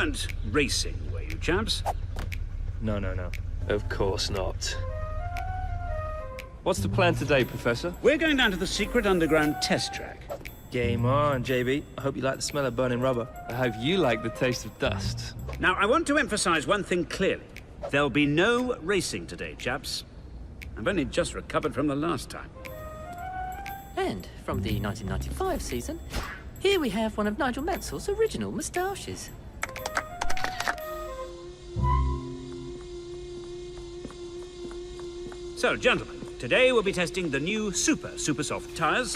weren't racing, were you, chaps? No. Of course not. What's the plan today, Professor? We're going down to the secret underground test track. Game on, JB. I hope you like the smell of burning rubber. I hope you like the taste of dust. Now, I want to emphasize one thing clearly. There'll be no racing today, chaps. I've only just recovered from the last time. And from the 1995 season, here we have one of Nigel Mansell's original moustaches. So, gentlemen, today we'll be testing the new super soft tyres,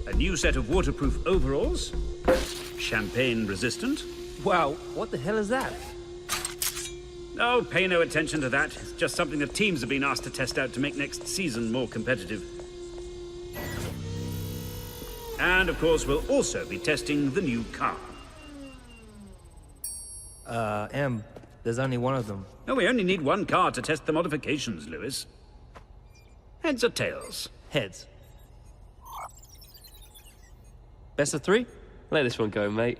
a new set of waterproof overalls, champagne resistant. Wow, what the hell is that? Oh, pay no attention to that. It's just something the teams have been asked to test out to make next season more competitive. And, of course, we'll also be testing the new car. M, there's only one of them. Oh, we only need one car to test the modifications, Lewis. Heads or tails? Heads. Best of three? Let this one go, mate.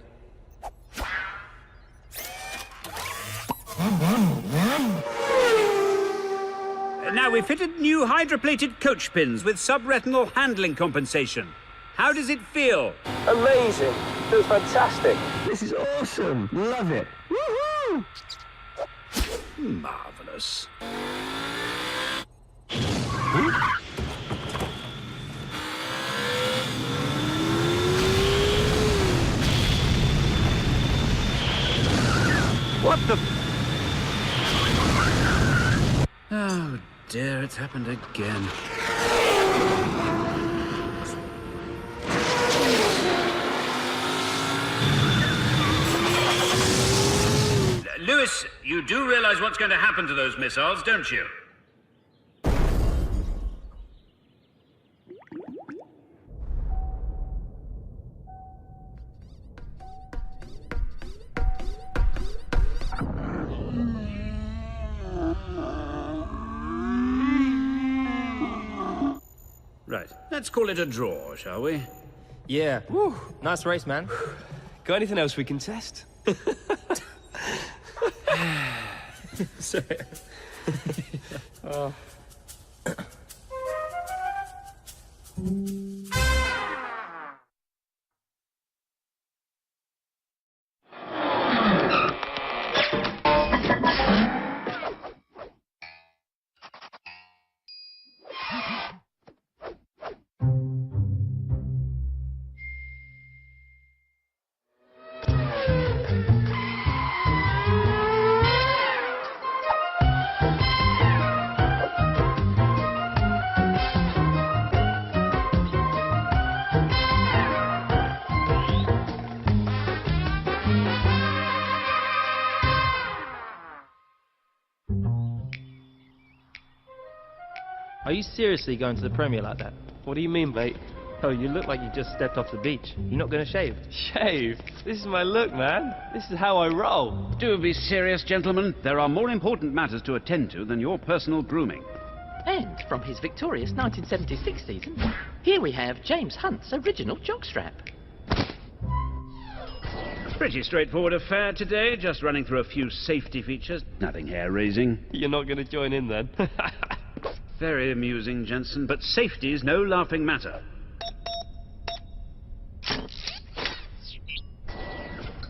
Now, we fitted new hydroplated coach pins with subretinal handling compensation. How does it feel? Amazing. Feels fantastic. This is awesome. Love it. Woohoo! Marvelous. What the... Oh dear, it's happened again. Lewis, you do realize what's going to happen to those missiles, don't you? Right, let's call it a draw, shall we? Yeah. Woo. Nice race, man. Got anything else we can test? Sorry. Oh. Are you seriously going to the Premier like that? What do you mean, mate? Oh, you look like you just stepped off the beach. You're not going to shave? Shave? This is my look, man. This is how I roll. Do be serious, gentlemen. There are more important matters to attend to than your personal grooming. And from his victorious 1976 season, here we have James Hunt's original jockstrap. Pretty straightforward affair today, just running through a few safety features. Nothing hair-raising. You're not going to join in, then? Very amusing, Jensen, but safety's no laughing matter.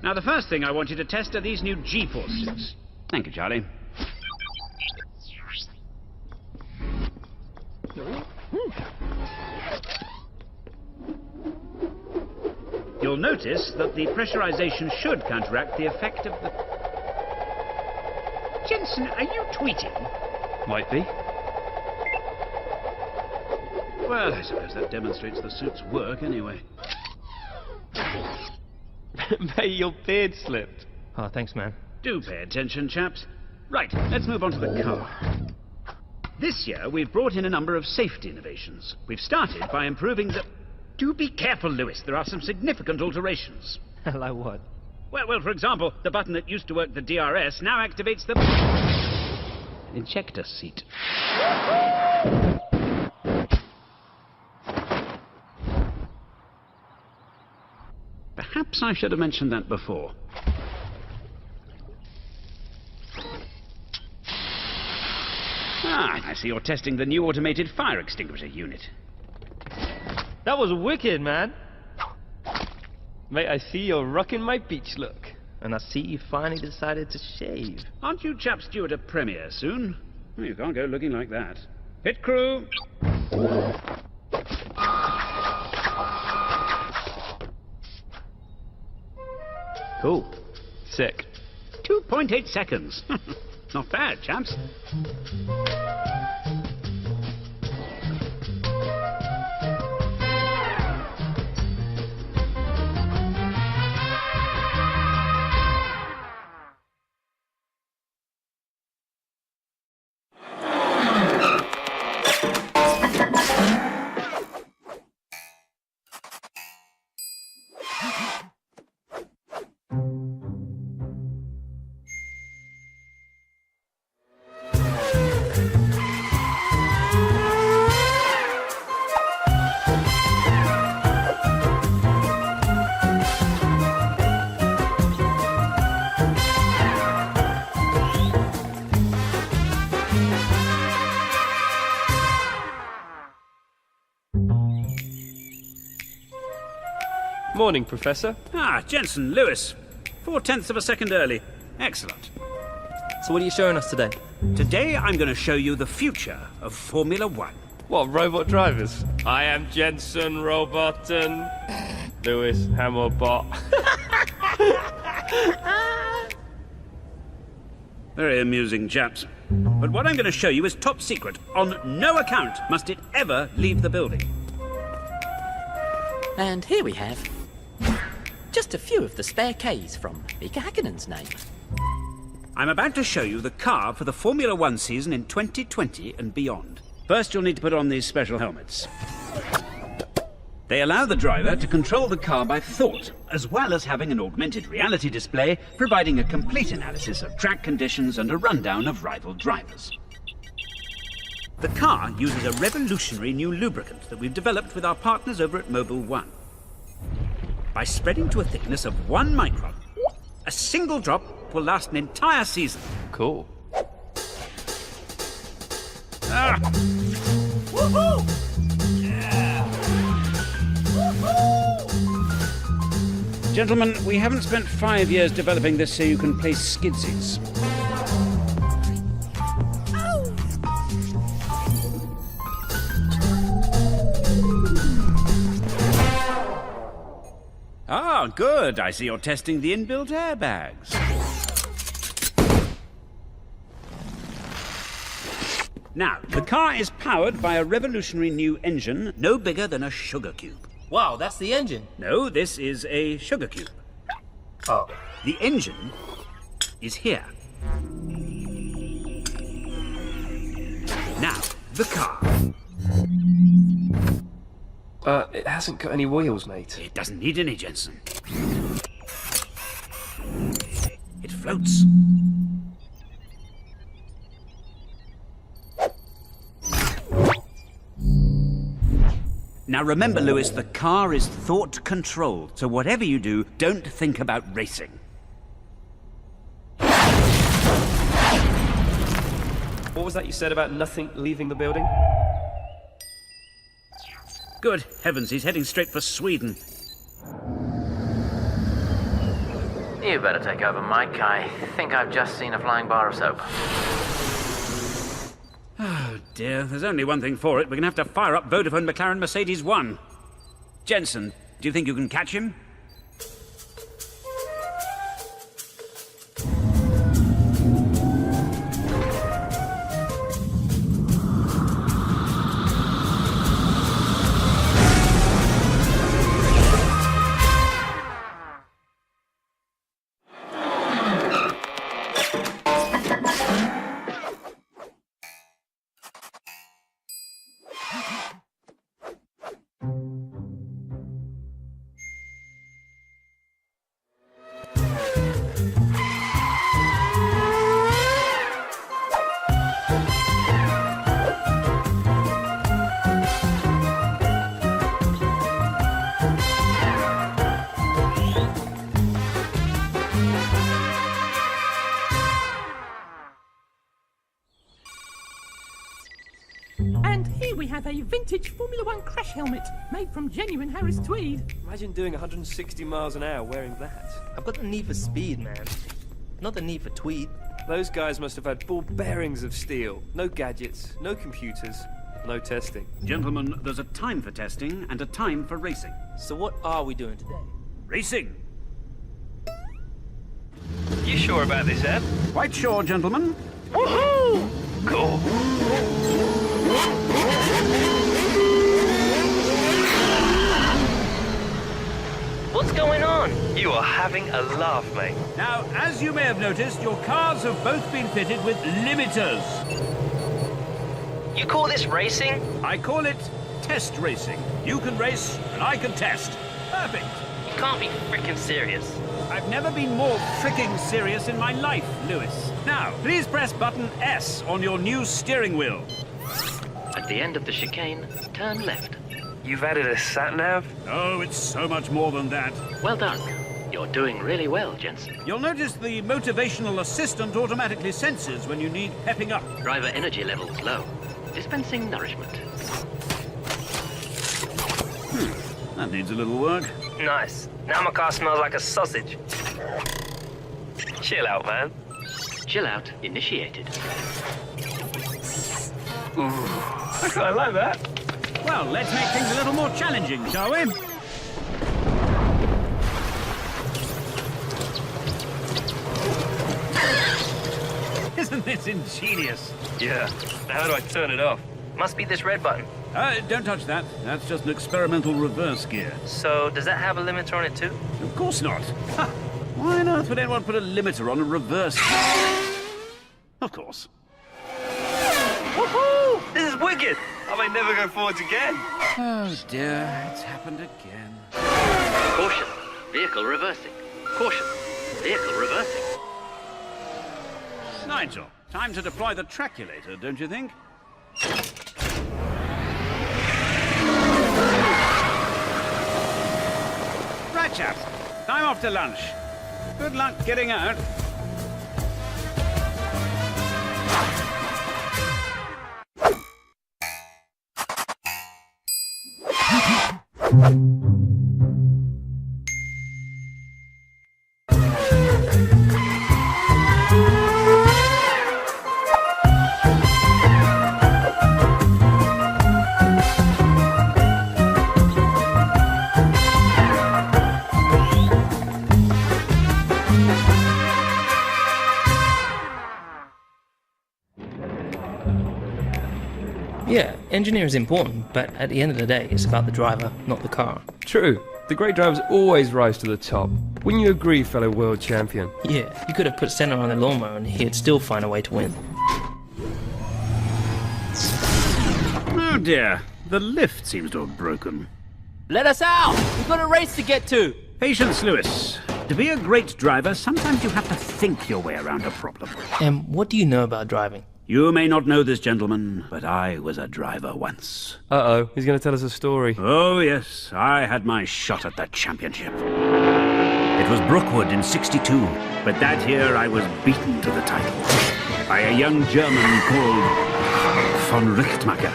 Now, the first thing I want you to test are these new G-force suits. Thank you, Charlie. You'll notice that the pressurization should counteract the effect of the... Jensen, are you tweeting? Might be. Well, I suppose that demonstrates the suit's work anyway. Mate, your beard slipped. Oh, thanks, man. Do pay attention, chaps. Right, let's move on to the car. This year, we've brought in a number of safety innovations. We've started by improving the... Do be careful, Lewis. There are some significant alterations. Like what? Well, for example, the button that used to work the DRS now activates the... ejector seat. Perhaps I should have mentioned that before. Ah, I see you're testing the new automated fire extinguisher unit. That was wicked, man. Mate, I see you're rocking my beach look. And I see you finally decided to shave. Aren't you chaps due at a premiere soon? Well, you can't go looking like that. Pit crew! Cool. Sick. 2.8 seconds. Not bad, chaps. Morning, Professor. Ah, Jensen, Lewis. 0.4 of a second early. Excellent. So what are you showing us today? Today I'm going to show you the future of Formula One. What, robot drivers? I am Jensen Roboton. Lewis Hammerbot. Very amusing, chaps. But what I'm going to show you is top secret. On no account must it ever leave the building. And here we have just a few of the spare Ks from Mika Hakkinen's name. I'm about to show you the car for the Formula One season in 2020 and beyond. First, you'll need to put on these special helmets. They allow the driver to control the car by thought, as well as having an augmented reality display, providing a complete analysis of track conditions and a rundown of rival drivers. The car uses a revolutionary new lubricant that we've developed with our partners over at Mobile One. By spreading to a thickness of 1 micron, a single drop will last an entire season. Cool. Ah. Woohoo! Yeah. Woohoo! Gentlemen, we haven't spent 5 years developing this so you can play skidsies. Ah, good. I see you're testing the inbuilt airbags. Now, the car is powered by a revolutionary new engine no bigger than a sugar cube. Wow, that's the engine. No, this is a sugar cube. Oh. The engine is here. Now, the car. It hasn't got any wheels, mate. It doesn't need any, Jensen. It floats. Now remember, Lewis, the car is thought-controlled, so whatever you do, don't think about racing. What was that you said about nothing leaving the building? Good heavens, he's heading straight for Sweden. You better take over, Mike. I think I've just seen a flying bar of soap. Oh dear, there's only one thing for it. We're going to have to fire up Vodafone McLaren Mercedes 1. Jensen, do you think you can catch him? And here we have a vintage Formula One crash helmet made from genuine Harris tweed. Imagine doing 160 miles an hour wearing that. I've got the need for speed, man. Not the need for tweed. Those guys must have had ball bearings of steel. No gadgets, no computers, no testing. Gentlemen, there's a time for testing and a time for racing. So what are we doing today? Racing! You sure about this, Ed? Quite sure, gentlemen. Woohoo! Cool. What's going on? You are having a laugh, mate. Now, as you may have noticed, your cars have both been fitted with limiters. You call this racing? I call it test racing. You can race, and I can test. Perfect. You can't be freaking serious. I've never been more fricking serious in my life, Lewis. Now, please press button S on your new steering wheel. At the end of the chicane, turn left. You've added a sat-nav? Oh, it's so much more than that. Well done. You're doing really well, Jensen. You'll notice the motivational assistant automatically senses when you need pepping up. Driver energy levels low. Dispensing nourishment. That needs a little work. Nice. Now my car smells like a sausage. Chill out, man. Chill out initiated. I like that. Well, let's make things a little more challenging, shall we? Isn't this ingenious? Yeah. Now how do I turn it off? Must be this red button. Don't touch that. That's just an experimental reverse gear. So, does that have a limiter on it too? Of course not. Ha! Why on earth would anyone put a limiter on a reverse gear? Of course. Woohoo! This is wicked! I may never go forwards again. Oh dear, it's happened again. Caution. Vehicle reversing. Caution. Vehicle reversing. Nigel, time to deploy the traculator, don't you think? Right, chaps. Time off to lunch. Good luck getting out. Yeah, engineer is important, but at the end of the day, it's about the driver, not the car. True. The great drivers always rise to the top. Wouldn't you agree, fellow world champion? Yeah, you could have put Senna on the lawnmower and he'd still find a way to win. Oh dear, the lift seems to have broken. Let us out! We've got a race to get to! Patience, Lewis. To be a great driver, sometimes you have to think your way around a problem. And what do you know about driving? You may not know this, gentlemen, but I was a driver once. Uh-oh, he's going to tell us a story. Oh, yes, I had my shot at the championship. It was Brookwood in '62, but that year I was beaten to the title by a young German called von Richtmacher.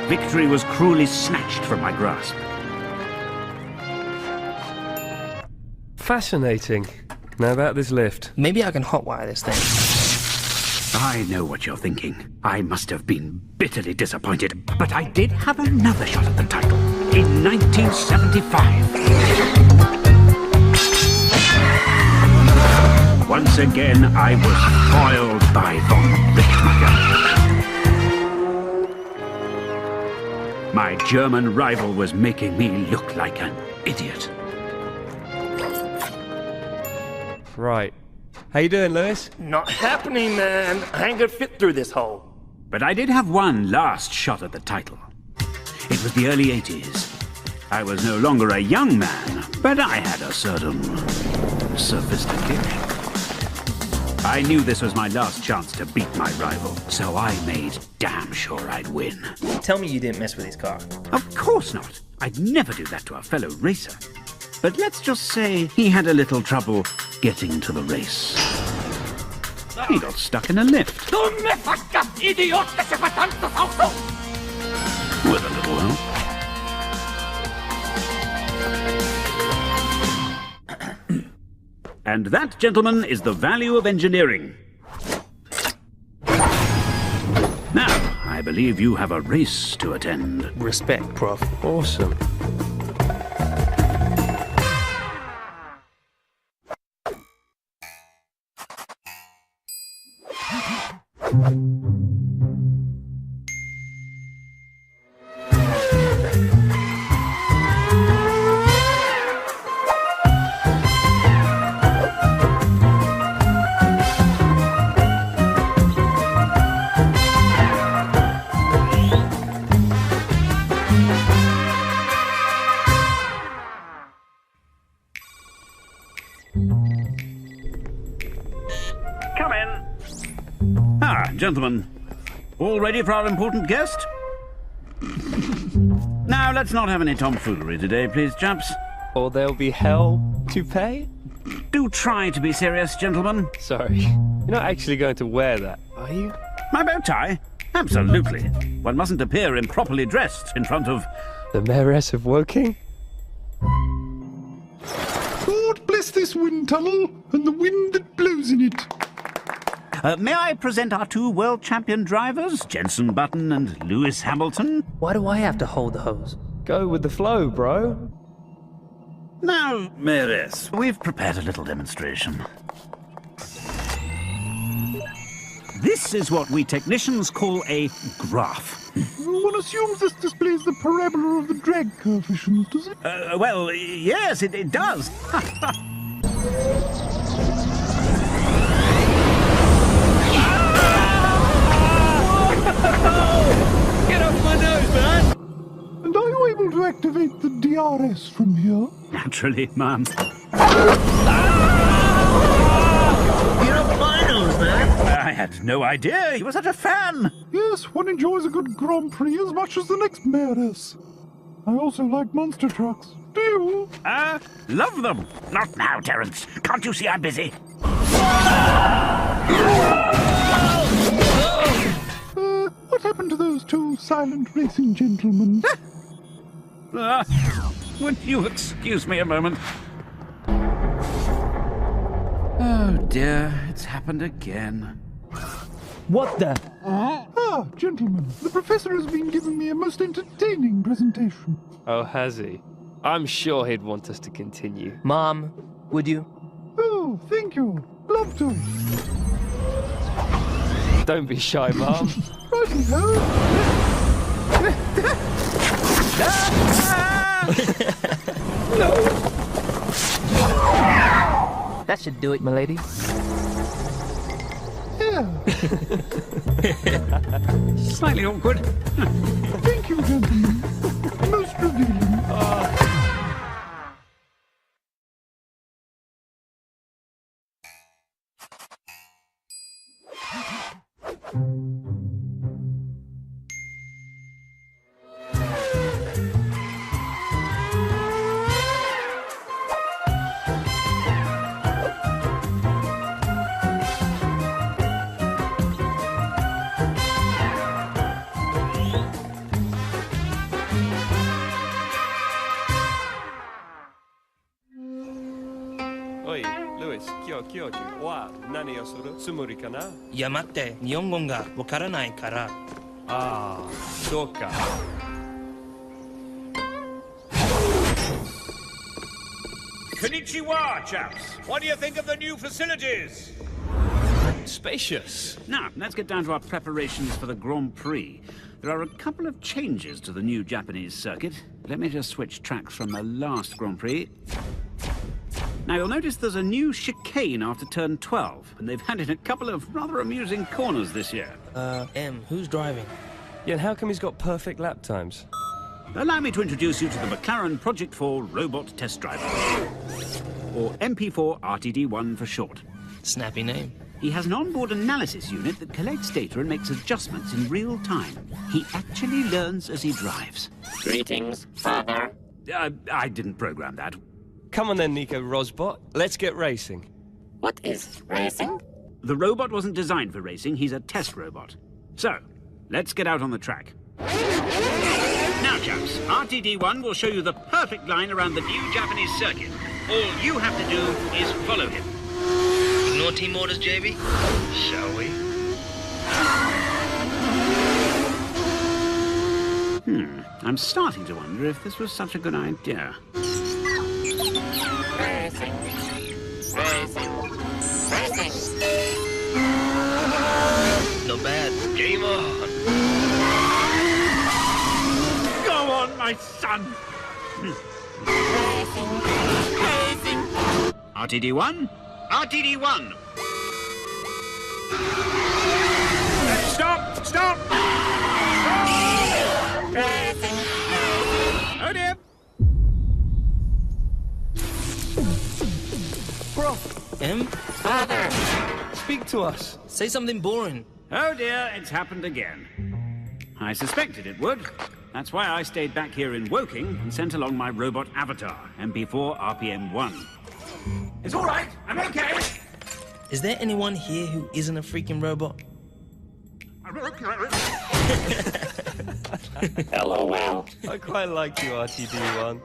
Victory was cruelly snatched from my grasp. Fascinating. Now about this lift. Maybe I can hotwire this thing. I know what you're thinking. I must have been bitterly disappointed, but I did have another shot at the title in 1975. Once again, I was foiled by von Richtmacher. My German rival was making me look like an idiot. Right. How you doing, Lewis? Not happening, man. I ain't gonna fit through this hole. But I did have one last shot at the title. It was the early '80s. I was no longer a young man, but I had a certain sophistication. I knew this was my last chance to beat my rival, so I made damn sure I'd win. Tell me you didn't mess with his car. Of course not. I'd never do that to a fellow racer. But let's just say he had a little trouble getting to the race. He got stuck in a lift. With a little help. And that, gentlemen, is the value of engineering. Now, I believe you have a race to attend. Respect, Prof. Awesome. Come in. Ah, gentlemen. All ready for our important guest? Now, let's not have any tomfoolery today, please, chaps. Or there'll be hell to pay? Do try to be serious, gentlemen. Sorry. You're not actually going to wear that, are you? My bow tie? Absolutely. One mustn't appear improperly dressed in front of... The Mayoress of Woking? God bless this wind tunnel and the wind that blows in it. May I present our two world champion drivers, Jenson Button and Lewis Hamilton? Why do I have to hold the hose? Go with the flow, bro. Now, Mayoress, we've prepared a little demonstration. This is what we technicians call a graph. One assumes this displays the parabola of the drag coefficient, does it? Well, yes, it does. Get off my nose, man! And are you able to activate the DRS from here? Naturally, ma'am. I had no idea you were such a fan. Yes, one enjoys a good Grand Prix as much as the next mayoress. I also like monster trucks. Do you? Love them. Not now, Terence. Can't you see I'm busy? What happened to those two silent racing gentlemen? Would you excuse me a moment? Oh dear, it's happened again. What the? Ah, gentlemen, the professor has been giving me a most entertaining presentation. Oh, has he? I'm sure he'd want us to continue. Mom, would you? Oh, thank you. Love to. Don't be shy, Mom. Righty-ho. That should do it, milady. Yeah. Slightly awkward. Thank you, gentlemen. Most revealing. Oi, Lewis, kyoju. Wa, nani o suru? Tsumuri kana? いや待って、日本語がわからないから。Ah, soka. Konnichiwa, chaps. What do you think of the new facilities? Spacious. Now, let's get down to our preparations for the Grand Prix. There are a couple of changes to the new Japanese circuit. Let me just switch tracks from the last Grand Prix. Now, you'll notice there's a new chicane after turn 12, and they've added a couple of rather amusing corners this year. Who's driving? Yeah, and how come he's got perfect lap times? Allow me to introduce you to the McLaren Project 4 Robot Test Driver, or MP4 RTD1 for short. Snappy name. He has an onboard analysis unit that collects data and makes adjustments in real time. He actually learns as he drives. Greetings, Father. I didn't program that. Come on then, Nico Rosbot. Let's get racing. What is racing? The robot wasn't designed for racing, he's a test robot. So, let's get out on the track. Now, chaps, RTD1 will show you the perfect line around the new Japanese circuit. All you have to do is follow him. No team orders, JB? Shall we? I'm starting to wonder if this was such a good idea. Racing. Racing. Racing. No bad. Game on. Go on, my son! Racing. Racing. RTD1? RTD1! Stop! Stop! Racing. Oh dear! Bro. M? Father. Speak to us. Say something boring. Oh dear, it's happened again. I suspected it would. That's why I stayed back here in Woking and sent along my robot avatar, MP4 RPM-1. It's all right, I'm okay. Is there anyone here who isn't a freaking robot? LOL. I quite like you, RTD1.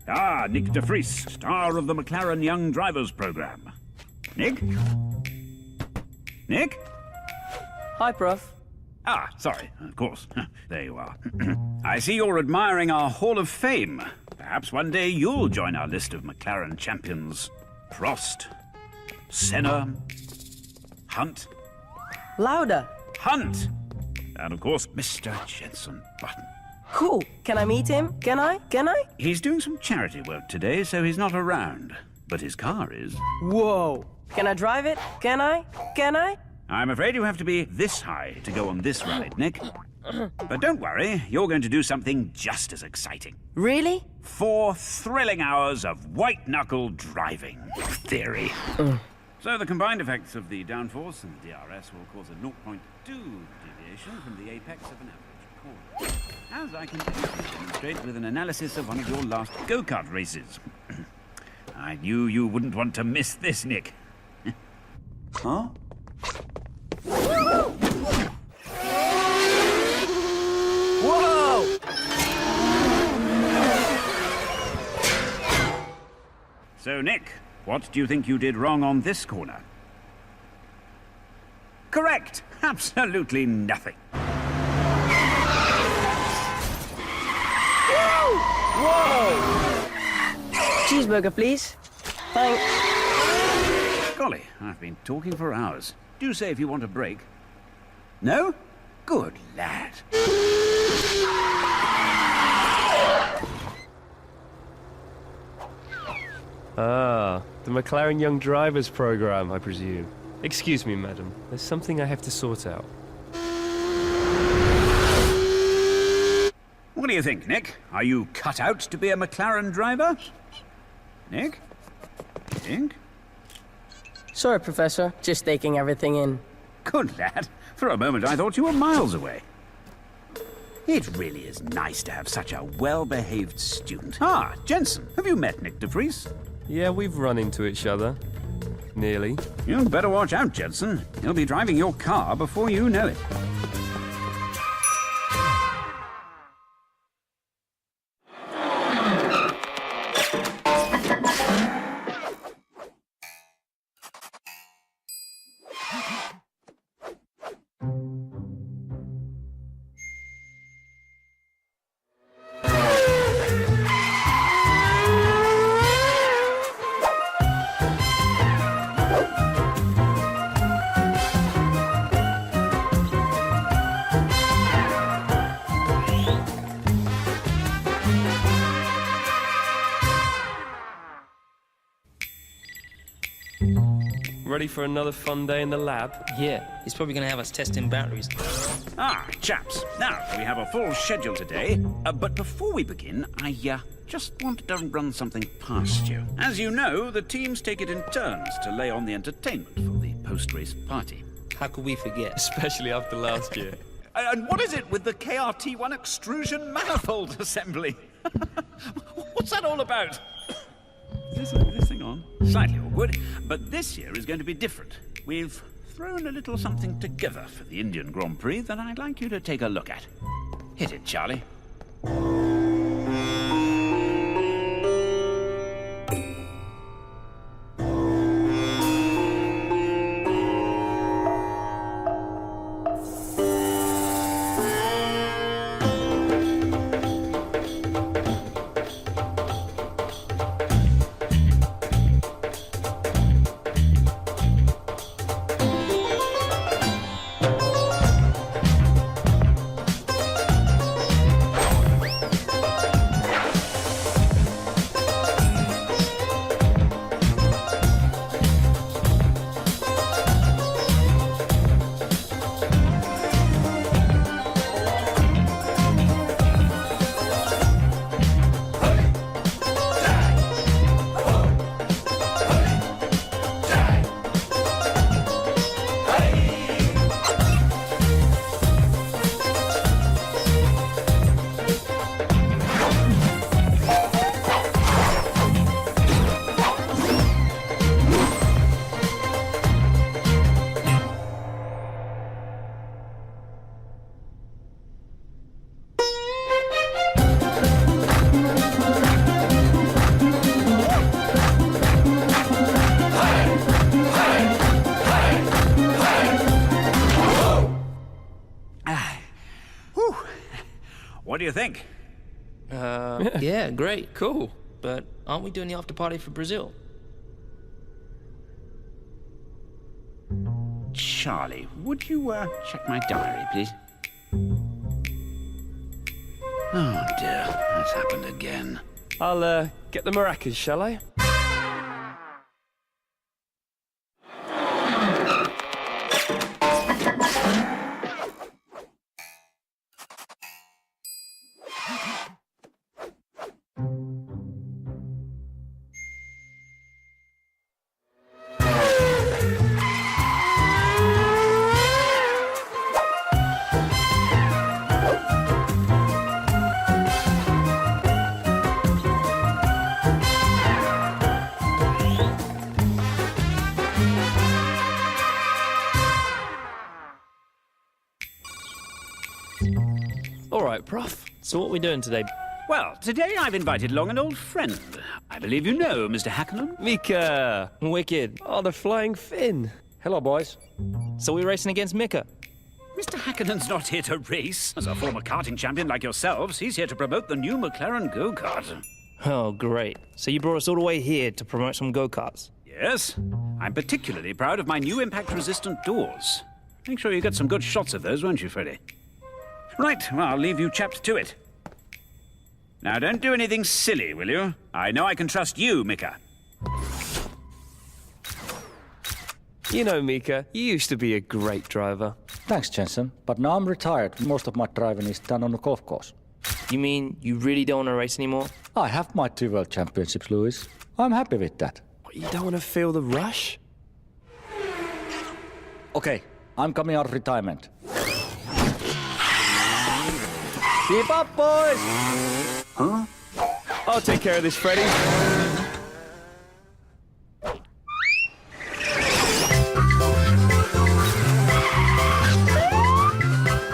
Ah, Nick de Vries, star of the McLaren Young Drivers program. Nick? Nick? Hi, Prof. Ah, sorry, of course. There you are. I see you're admiring our Hall of Fame. Perhaps one day you'll join our list of McLaren champions. Prost, Senna, Hunt. Louder. Hunt! And of course, Mr. Jensen Button. Cool. Can I meet him? Can I? He's doing some charity work today, so he's not around. But his car is. Whoa. Can I drive it? Can I? I'm afraid you have to be this high to go on this ride, Nick. But don't worry, you're going to do something just as exciting. Really? 4 thrilling hours of white-knuckle driving theory. So the combined effects of the downforce and the DRS will cause a 0.2 deviation from the apex of an average corner. As I can demonstrate with an analysis of one of your last go-kart races. I knew you wouldn't want to miss this, Nick. Huh? Whoa! So, Nick, what do you think you did wrong on this corner? Correct! Absolutely nothing. Whoa! Cheeseburger, please. Thanks. Golly, I've been talking for hours. Do say if you want a break. No? Good lad. Ah, the McLaren Young Drivers program, I presume. Excuse me, madam. There's something I have to sort out. What do you think, Nick? Are you cut out to be a McLaren driver? Nick? You think? Sorry, Professor. Just taking everything in. Good lad. For a moment I thought you were miles away. It really is nice to have such a well-behaved student. Ah, Jensen, have you met Nick de Vries? Yeah, we've run into each other. Nearly. You'd better watch out, Jensen. He'll be driving your car before you know it. Ready for another fun day in the lab? Yeah, he's probably gonna have us testing batteries. Ah, chaps. Now, we have a full schedule today. But before we begin, I just wanted to run something past you. As you know, the teams take it in turns to lay on the entertainment for the post-race party. How could we forget? Especially after last year. And what is it with the KRT1 extrusion manifold assembly? What's that all about? Is this thing on? Slightly awkward, but this year is going to be different. We've thrown a little something together for the Indian Grand Prix that I'd like you to take a look at. Hit it, Charlie. What do you think? Yeah, great, cool. But aren't we doing the after party for Brazil? Charlie, would you check my diary, please? Oh dear, that's happened again. I'll get the maracas, shall I? All right, Prof. So what are we doing today? Well, today I've invited along an old friend. I believe you know Mr. Hackenen. Mika! Wicked. Oh, the flying fin. Hello, boys. So we're racing against Mika? Mr. Hackenen's not here to race. As a former karting champion like yourselves, he's here to promote the new McLaren go-kart. Oh, great. So you brought us all the way here to promote some go-karts? Yes. I'm particularly proud of my new impact-resistant doors. Make sure you get some good shots of those, won't you, Freddie? Right, well, I'll leave you chaps to it. Now, don't do anything silly, will you? I know I can trust you, Mika. You know, Mika, you used to be a great driver. Thanks, Jensen. But now I'm retired. Most of my driving is done on the golf course. You mean you really don't want to race anymore? I have my 2 world championships, Louis. I'm happy with that. What, you don't want to feel the rush? Okay, I'm coming out of retirement. Keep up, boys! Huh? I'll take care of this, Freddie.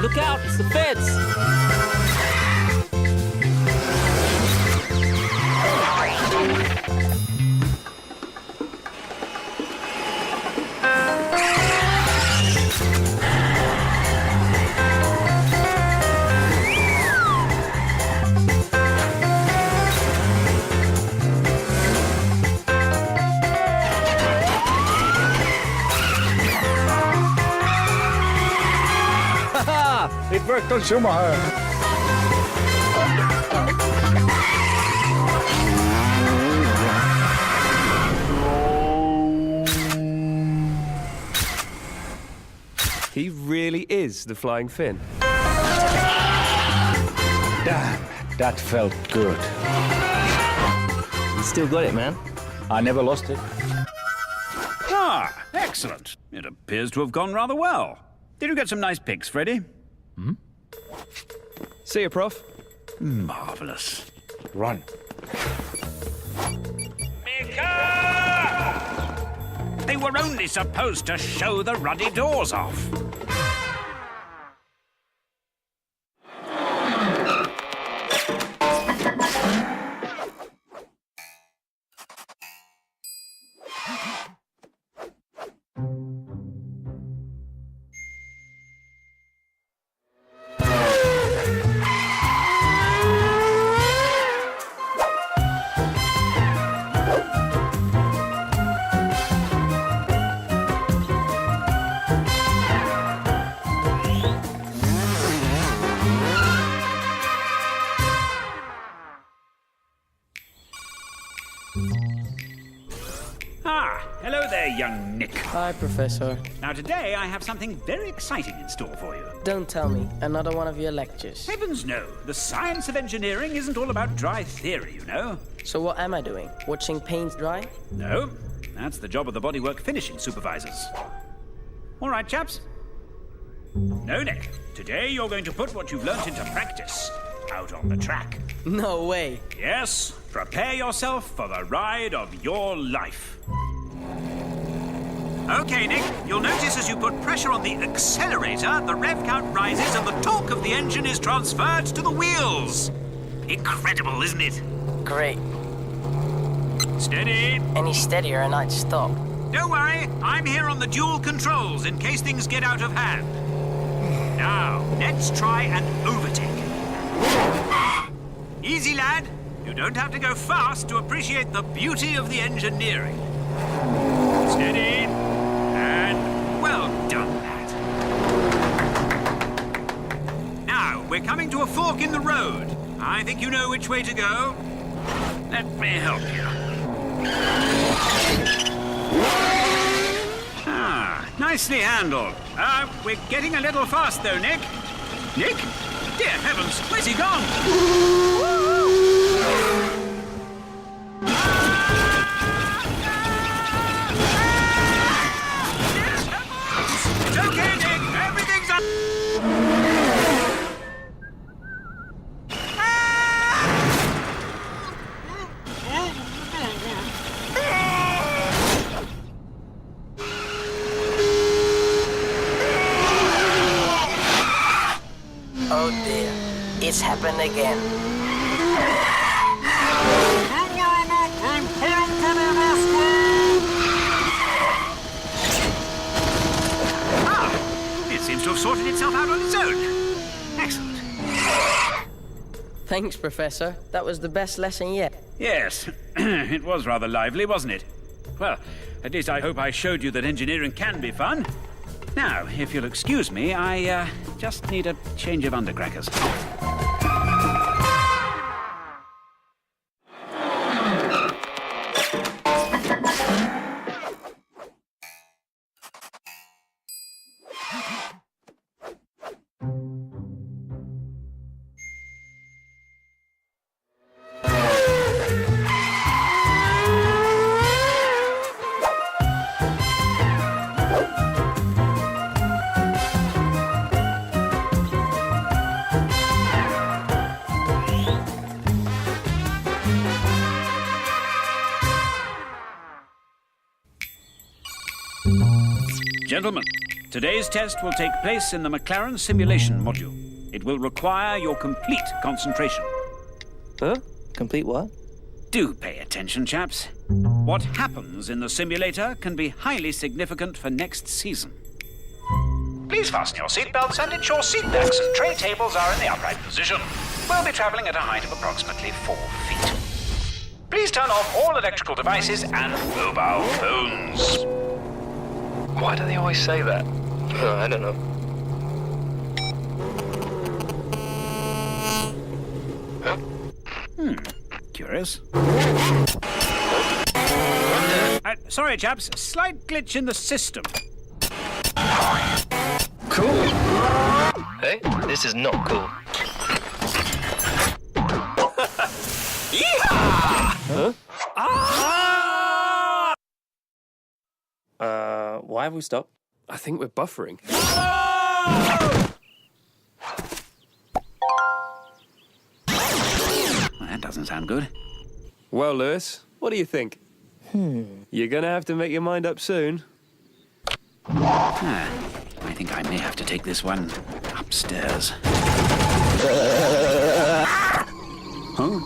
Look out, it's the feds! It worked on Schumacher. He really is the flying Finn. Damn, that felt good. You still got it, man. I never lost it. Ah, excellent. It appears to have gone rather well. Did you get some nice pics, Freddy? See you, Prof. Marvelous. Run. They were only supposed to show the ruddy doors off. Ah, hello there, young Nick. Hi, Professor. Now today I have something very exciting in store for you. Don't tell me. Another one of your lectures. Heavens no, the science of engineering isn't all about dry theory, you know. So what am I doing? Watching paint dry? No, that's the job of the bodywork finishing supervisors. All right, chaps. No, Nick. Today you're going to put what you've learnt into practice. Out on the track. No way. Yes, prepare yourself for the ride of your life. Okay, Nick, you'll notice as you put pressure on the accelerator, the rev count rises and the torque of the engine is transferred to the wheels. Incredible, isn't it? Great. Steady. Any steadier and I'd stop. Don't worry, I'm here on the dual controls in case things get out of hand. Now, let's try an overtake. Easy, lad. You don't have to go fast to appreciate the beauty of the engineering. Steady. And well done, lad. Now, we're coming to a fork in the road. I think you know which way to go. Let me help you. Ah, nicely handled. We're getting a little fast, though, Nick. Nick? Dear heavens, where's he gone? It's okay, Nick. Everything's up. Oh dear. It's happened again. It seems to have sorted itself out on its own. Excellent. Thanks, Professor. That was the best lesson yet. Yes, it was rather lively, wasn't it? Well, at least I hope I showed you that engineering can be fun. Now, if you'll excuse me, I just need a change of undercrackers. Gentlemen, today's test will take place in the McLaren simulation module. It will require your complete concentration. Huh? Complete what? Do pay attention, chaps. What happens in the simulator can be highly significant for next season. Please fasten your seatbelts and ensure seat backs and tray tables are in the upright position. We'll be traveling at a height of approximately 4 feet. Please turn off all electrical devices and mobile phones. Why do they always say that? I don't know. Curious. Sorry, chaps. Slight glitch in the system. cool. Hey, this is not cool. Huh? Why have we stopped? I think we're buffering. That doesn't sound good. Well, Lewis, what do you think? You're gonna have to make your mind up soon. I think I may have to take this one upstairs. Huh?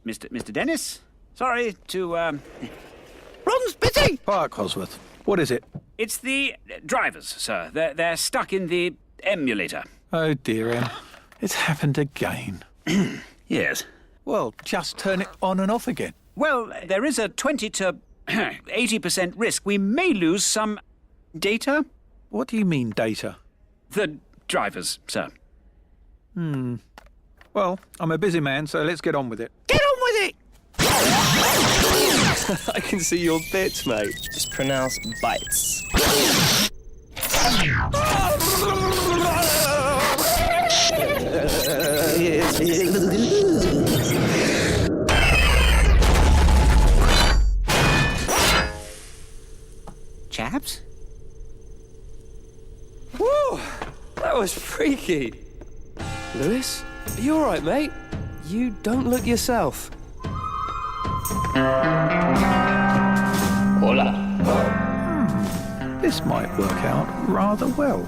Mr. Dennis? Sorry to, Ron's busy! Park, Cosworth. What is it? It's the drivers, sir. They're stuck in the emulator. Oh, dear, Em. It's happened again. Yes. Well, just turn it on and off again. Well, there is a 20 to 80% risk we may lose some data. What do you mean, data? The drivers, sir. Well, I'm a busy man, so let's get on with it. Get on with it! I can see your bits, mate. Just pronounce bites. Chaps? Whoa! That was freaky. Lewis, are you all right, mate? You don't look yourself. Hola. This might work out rather well.